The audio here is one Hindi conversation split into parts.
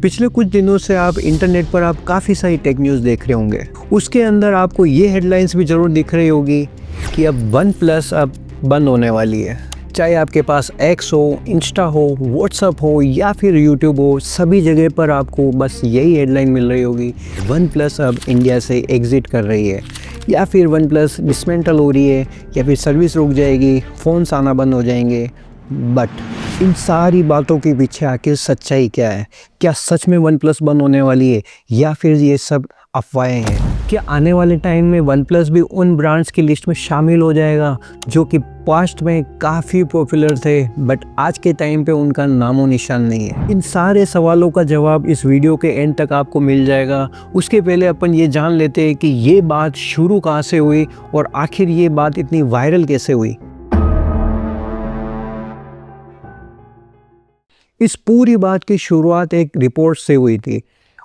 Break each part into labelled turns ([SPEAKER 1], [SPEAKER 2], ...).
[SPEAKER 1] पिछले कुछ दिनों से आप इंटरनेट पर आप काफ़ी सारी टेक न्यूज़ देख रहे होंगे। उसके अंदर आपको ये हेडलाइंस भी ज़रूर दिख रही होगी कि अब वन प्लस अब बंद होने वाली है। चाहे आपके पास एक्स हो, इंस्टा हो, व्हाट्सअप हो या फिर यूट्यूब हो, सभी जगह पर आपको बस यही हेडलाइन मिल रही होगी, वन प्लस अब इंडिया से एग्ज़िट कर रही है, या फिर वन प्लस डिसमेंटल हो रही है, या फिर सर्विस रुक जाएगी, फ़ोन्स आना बंद हो जाएंगे। बट इन सारी बातों के पीछे आखिर सच्चाई क्या है? क्या सच में वन प्लस बंद होने वाली है या फिर ये सब अफवाहें हैं? क्या आने वाले टाइम में वन प्लस भी उन ब्रांड्स की लिस्ट में शामिल हो जाएगा जो कि पास्ट में काफ़ी पॉपुलर थे बट आज के टाइम पे उनका नामो निशान नहीं है? इन सारे सवालों का जवाब इस वीडियो के एंड तक आपको मिल जाएगा। उसके पहले अपन ये जान लेते हैं कि ये बात शुरू कहाँ से हुई और आखिर ये बात इतनी वायरल कैसे हुई। इस पूरी बात की शुरुआत एक रिपोर्ट से हुई थी।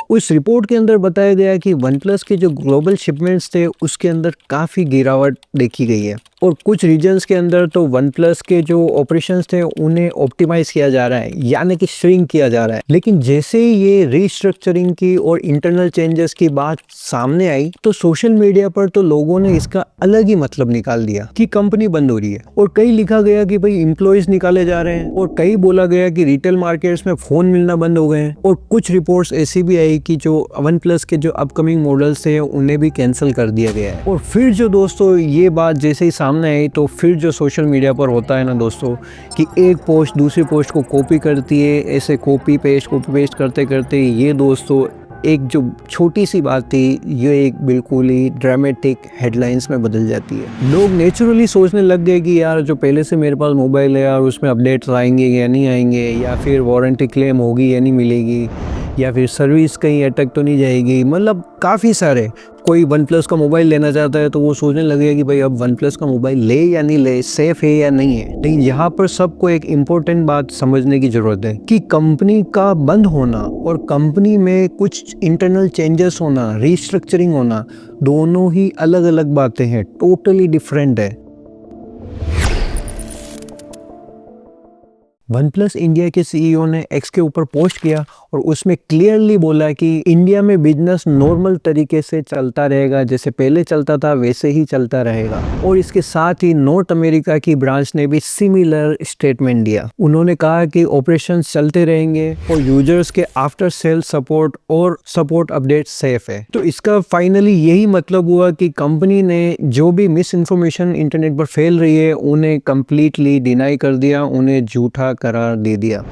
[SPEAKER 1] उस रिपोर्ट के अंदर बताया गया कि वन प्लस के जो ग्लोबल शिपमेंट्स थे उसके अंदर काफ़ी गिरावट देखी गई है और कुछ रीजन्स के अंदर तो वन प्लस के जो ऑपरेशंस थे उन्हें ऑप्टिमाइज किया जा रहा है, यानी कि श्रिंक किया जा रहा है। लेकिन जैसे ये रीस्ट्रक्चरिंग की और इंटरनल चेंजेस की बात सामने आई तो सोशल मीडिया पर तो लोगों ने इसका अलग ही मतलब निकाल दिया कि कंपनी बंद हो रही है, और कई लिखा गया कि भाई एम्प्लॉयज निकाले जा रहे हैं, और कई बोला गया कि रिटेल मार्केट्स में फ़ोन मिलना बंद हो गए हैं, और कुछ रिपोर्ट्स ऐसी भी आई कि जो वन प्लस के जो अपकमिंग मॉडल्स थे उन्हें भी कैंसिल कर दिया गया है। और फिर जो दोस्तों ये बात जैसे ही सामने आई तो फिर जो सोशल मीडिया पर होता है ना दोस्तों कि एक पोस्ट दूसरी पोस्ट को कॉपी करती है, ऐसे कॉपी पेस्ट करते करते ये दोस्तों एक जो छोटी सी बात थी ये एक बिल्कुल ही ड्रामेटिक हेडलाइंस में बदल जाती है। लोग नेचुरली सोचने लग गए कि यार जो पहले से मेरे पास मोबाइल है यार उसमें अपडेट्स आएंगे या नहीं आएंगे, या फिर वारंटी क्लेम होगी या नहीं मिलेगी, या फिर सर्विस कहीं अटक तो नहीं जाएगी। मतलब काफ़ी सारे, कोई वन प्लस का मोबाइल लेना चाहता है तो वो सोचने लगेगा कि भाई अब वन प्लस का मोबाइल ले या नहीं ले, सेफ है या नहीं है। लेकिन यहाँ पर सबको एक इम्पोर्टेंट बात समझने की ज़रूरत है कि कंपनी का बंद होना और कंपनी में कुछ इंटरनल चेंजेस होना, रीस्ट्रक्चरिंग होना, दोनों ही अलग अलग बातें हैं, टोटली डिफरेंट है। वन प्लस इंडिया के सीईओ ने एक्स के ऊपर पोस्ट किया और उसमें क्लियरली बोला कि इंडिया में बिजनेस नॉर्मल तरीके से चलता रहेगा, जैसे पहले चलता था वैसे ही चलता रहेगा। और इसके साथ ही नॉर्थ अमेरिका की ब्रांच ने भी सिमिलर स्टेटमेंट दिया। उन्होंने कहा कि ऑपरेशंस चलते रहेंगे और यूजर्स के आफ्टर सेल सपोर्ट और सपोर्ट अपडेट सेफ है। तो इसका फाइनली यही मतलब हुआ कि कंपनी ने जो भी मिस इन्फॉर्मेशन इंटरनेट पर फैल रही है उन्हें कंप्लीटली डिनाई कर दिया, उन्हें झूठा करार दे दिया।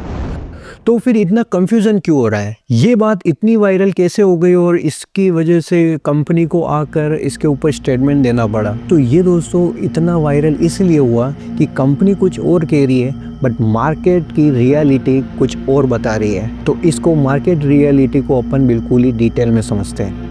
[SPEAKER 1] तो फिर इतना कंफ्यूजन क्यों हो रहा है? ये बात इतनी वायरल कैसे हो गई और इसकी वजह से कंपनी को आकर इसके ऊपर स्टेटमेंट देना पड़ा? तो ये दोस्तों इतना वायरल इसलिए हुआ कि कंपनी कुछ और कह रही है बट मार्केट की रियलिटी कुछ और बता रही है। तो इसको मार्केट रियलिटी को अपन बिल्कुल ही डिटेल में समझते हैं।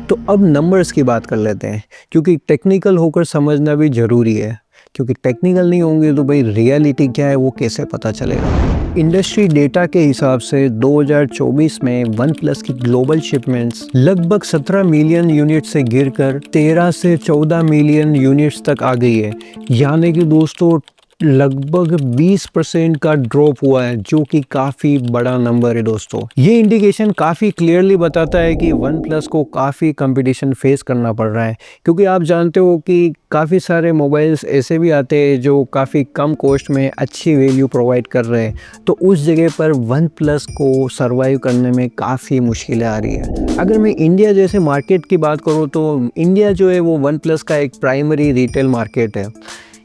[SPEAKER 1] तो अब नंबर्स की बात कर लेते हैं, क्योंकि टेक्निकल होकर समझना भी ज़रूरी है, क्योंकि टेक्निकल नहीं होंगे तो भाई रियलिटी क्या है वो कैसे पता चलेगा। इंडस्ट्री डेटा के हिसाब से 2024 में वन प्लस की ग्लोबल शिपमेंट्स लगभग 17 मिलियन यूनिट से गिरकर 13 से 14 मिलियन यूनिट्स तक आ गई है, यानी कि दोस्तों लगभग 20% का ड्रॉप हुआ है, जो कि काफ़ी बड़ा नंबर है दोस्तों। ये इंडिकेशन काफ़ी क्लियरली बताता है कि वन प्लस को काफ़ी कंपटीशन फेस करना पड़ रहा है, क्योंकि आप जानते हो कि काफ़ी सारे मोबाइल्स ऐसे भी आते हैं जो काफ़ी कम कॉस्ट में अच्छी वैल्यू प्रोवाइड कर रहे हैं। तो उस जगह पर वन प्लस को सर्वाइव करने में काफ़ी मुश्किलें आ रही है। अगर मैं इंडिया जैसे मार्केट की बात करूँ तो इंडिया जो है वो वन प्लस का एक प्राइमरी रिटेल मार्केट है।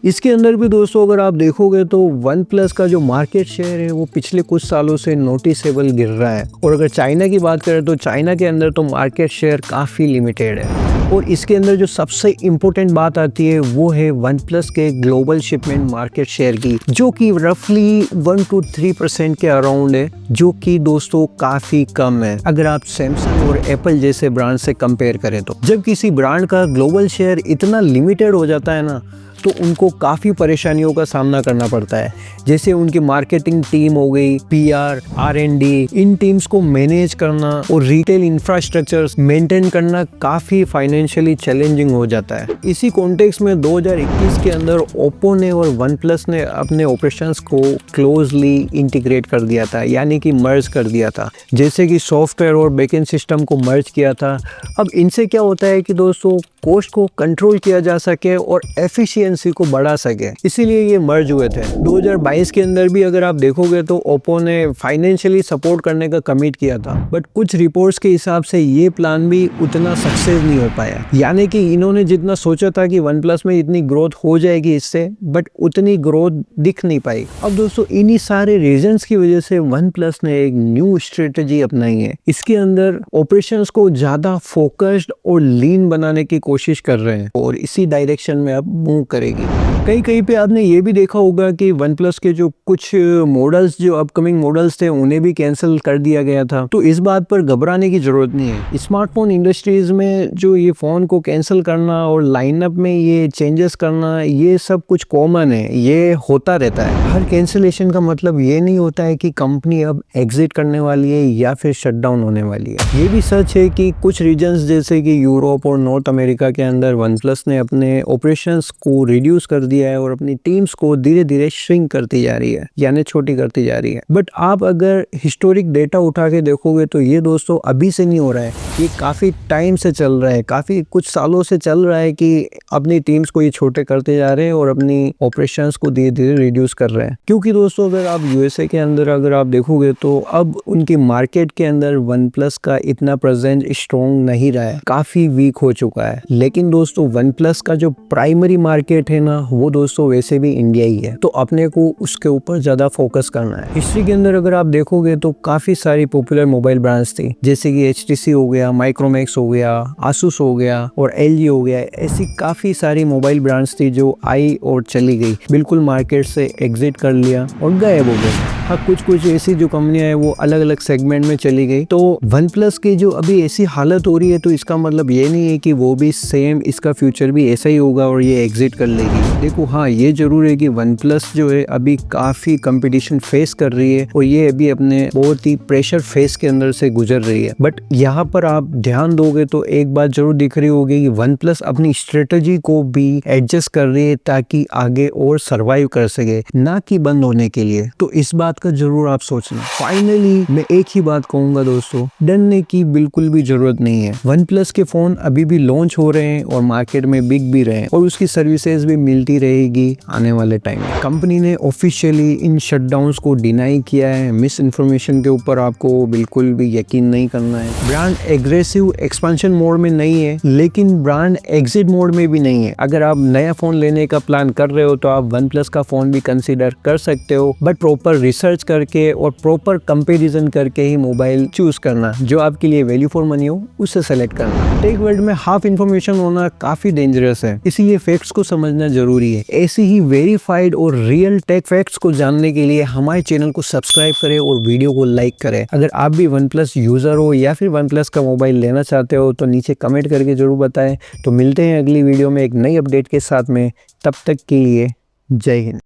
[SPEAKER 1] इसके अंदर भी दोस्तों अगर आप देखोगे तो वन प्लस का जो मार्केट शेयर है वो पिछले कुछ सालों से नोटिसेबल गिर रहा है। और अगर चाइना की बात करें तो चाइना के अंदर तो मार्केट शेयर काफ़ी लिमिटेड है। और इसके अंदर जो सबसे इम्पोर्टेंट बात आती है वो है वन प्लस के ग्लोबल शिपमेंट मार्केट शेयर की, जो कि रफली 1 to 3% के अराउंड है, जो कि दोस्तों काफ़ी कम है अगर आप सैमसंग और एप्पल जैसे ब्रांड से कंपेयर करें। तो जब किसी ब्रांड का ग्लोबल शेयर इतना लिमिटेड हो जाता है ना, तो उनको काफ़ी परेशानियों का सामना करना पड़ता है। जैसे उनकी मार्केटिंग टीम हो गई, PR, R&D, इन टीम्स को मैनेज करना और रिटेल इंफ्रास्ट्रक्चर मेंटेन करना काफ़ी फाइनेंशियली चैलेंजिंग हो जाता है। इसी कॉन्टेक्स्ट में 2021 के अंदर ओप्पो ने और वन प्लस ने अपने ऑपरेशंस को क्लोजली इंटीग्रेट कर दिया था, यानी कि मर्ज कर दिया था। जैसे कि सॉफ्टवेयर और बैकएंड सिस्टम को मर्ज किया था। अब इनसे क्या होता है कि दोस्तों कॉस्ट को कंट्रोल किया जा सके और एफिशिएंसी को बढ़ा सके, इसीलिए ये मर्ज हुए थे। 2022 के अंदर भी अगर आप देखोगे तो ओप्पो ने फाइनेंशियली सपोर्ट करने का कमिट किया था, बट कुछ रिपोर्ट्स के हिसाब से ये प्लान भी उतना सक्सेस नहीं हो पाया। यानी कि इन्होंने जितना सोचा था कि वन प्लस में इतनी ग्रोथ हो जाएगी इससे, बट उतनी ग्रोथ दिख नहीं पाई। अब दोस्तों इन्हीं सारे रीजंस की वजह से वन प्लस ने एक न्यू स्ट्रेटेजी अपनाई है। इसके अंदर ऑपरेशंस को ज्यादा फोकस्ड और लीन बनाने की कोशिश कर रहे हैं और इसी डायरेक्शन में अब मूव करेगी। कहीं पे आपने ये भी देखा होगा कि वन प्लस के जो कुछ मॉडल्स, जो अपकमिंग मॉडल्स थे, उन्हें भी कैंसिल कर दिया गया था। तो इस बात पर घबराने की जरूरत नहीं है। स्मार्टफोन इंडस्ट्रीज में जो ये फोन को कैंसिल करना और लाइनअप में ये चेंजेस करना, ये सब कुछ कॉमन है, ये होता रहता है। हर कैंसिलेशन का मतलब ये नहीं होता है कि कंपनी अब एग्जिट करने वाली है या फिर शटडाउन होने वाली है। ये भी सच है कि कुछ रीजन्स जैसे कि यूरोप और नॉर्थ अमेरिका के अंदर वन प्लस ने अपने ऑपरेशंस को रिड्यूस कर दिया है और अपनी टीम्स को धीरे धीरे श्रिंक करती जा रही है, यानी छोटी करती जा रही है। बट आप अगर हिस्टोरिक डेटा उठा के देखोगे तो ये दोस्तों अभी से नहीं हो रहा है, ये काफ़ी टाइम से चल रहा है, काफ़ी कुछ सालों से चल रहा है कि अपनी टीम्स को ये छोटे करते जा रहे हैं और अपनी ऑपरेशंस को धीरे धीरे रिड्यूस कर रहे हैं। क्योंकि दोस्तों अगर आप USA के अंदर अगर आप देखोगे तो अब उनकी मार्केट के अंदर वन प्लस का इतना प्रेजेंस स्ट्रॉन्ग नहीं रहा है, काफ़ी वीक हो चुका है। लेकिन दोस्तों वन प्लस का जो प्राइमरी मार्केट है ना, वो दोस्तों वैसे भी इंडिया ही है, तो अपने को उसके ऊपर ज्यादा फोकस करना है। हिस्ट्री के अंदर अगर आप देखोगे तो काफी सारी पॉपुलर मोबाइल ब्रांड्स थी, जैसे कि HTC हो गया, माइक्रोमैक्स हो गया, आसूस हो गया और LG हो गया। ऐसी काफी सारी मोबाइल ब्रांड्स थी जो आई और चली गई, बिल्कुल मार्केट से एग्जिट कर लिया और गायब हो गए। हाँ, कुछ ऐसी जो कंपनियां है वो अलग अलग सेगमेंट में चली गई। तो वन प्लस की जो अभी ऐसी हालत हो रही है, तो इसका मतलब ये नहीं है कि वो भी सेम, इसका फ्यूचर भी ऐसा ही होगा और ये एग्जिट कर लेगी। देखो हाँ, ये जरूर है कि वन प्लस जो है अभी काफी कंपटीशन फेस कर रही है और ये अभी अपने बहुत ही प्रेशर फेस के अंदर से गुजर रही है। बट यहाँ पर आप ध्यान दोगे तो एक बात जरूर दिख रही होगी कि वन प्लस अपनी स्ट्रेटेजी को भी एडजस्ट कर रही है ताकि आगे और सर्वाइव कर सके, ना कि बंद होने के लिए। तो इस बात का जरूर आप सोचना। फाइनली मैं एक ही बात कहूंगा दोस्तों, डरने की बिल्कुल भी जरूरत नहीं है। वन प्लस के फोन अभी भी लॉन्च हो रहे हैं और मार्केट में बिक भी रहे हैं और उसकी सर्विसेज भी मिलती रहेगी आने वाले टाइम में। कंपनी ने ऑफिशियली इन शटडाउन्स को डिनाई किया है। मिस इन्फॉर्मेशन के ऊपर आपको बिल्कुल भी यकीन नहीं करना है। ब्रांड एग्रेसिव एक्सपेंशन मोड में नहीं है, लेकिन ब्रांड एग्जिट मोड में भी नहीं है। अगर आप नया फोन लेने का प्लान कर रहे हो तो आप वन प्लस का फोन भी कंसिडर कर सकते हो, बट प्रॉपर रिसर्च करके और प्रॉपर कंपैरिजन करके ही मोबाइल चूज करना। जो आपके लिए वैल्यू फॉर मनी हो उसे सेलेक्ट करना। टेक वर्ल्ड में हाफ इन्फॉर्मेशन होना काफी डेंजरस है, इसीलिए फैक्ट्स को समझना जरूरी है। ऐसी ही वेरीफाइड और रियल टेक फैक्ट्स को जानने के लिए हमारे चैनल को सब्सक्राइब करें और वीडियो को लाइक करें। अगर आप भी वन प्लस यूजर हो या फिर वन प्लस का मोबाइल लेना चाहते हो तो नीचे कमेंट करके जरूर बताएं। तो मिलते हैं अगली वीडियो में एक नई अपडेट के साथ में, तब तक के लिए जय हिंद।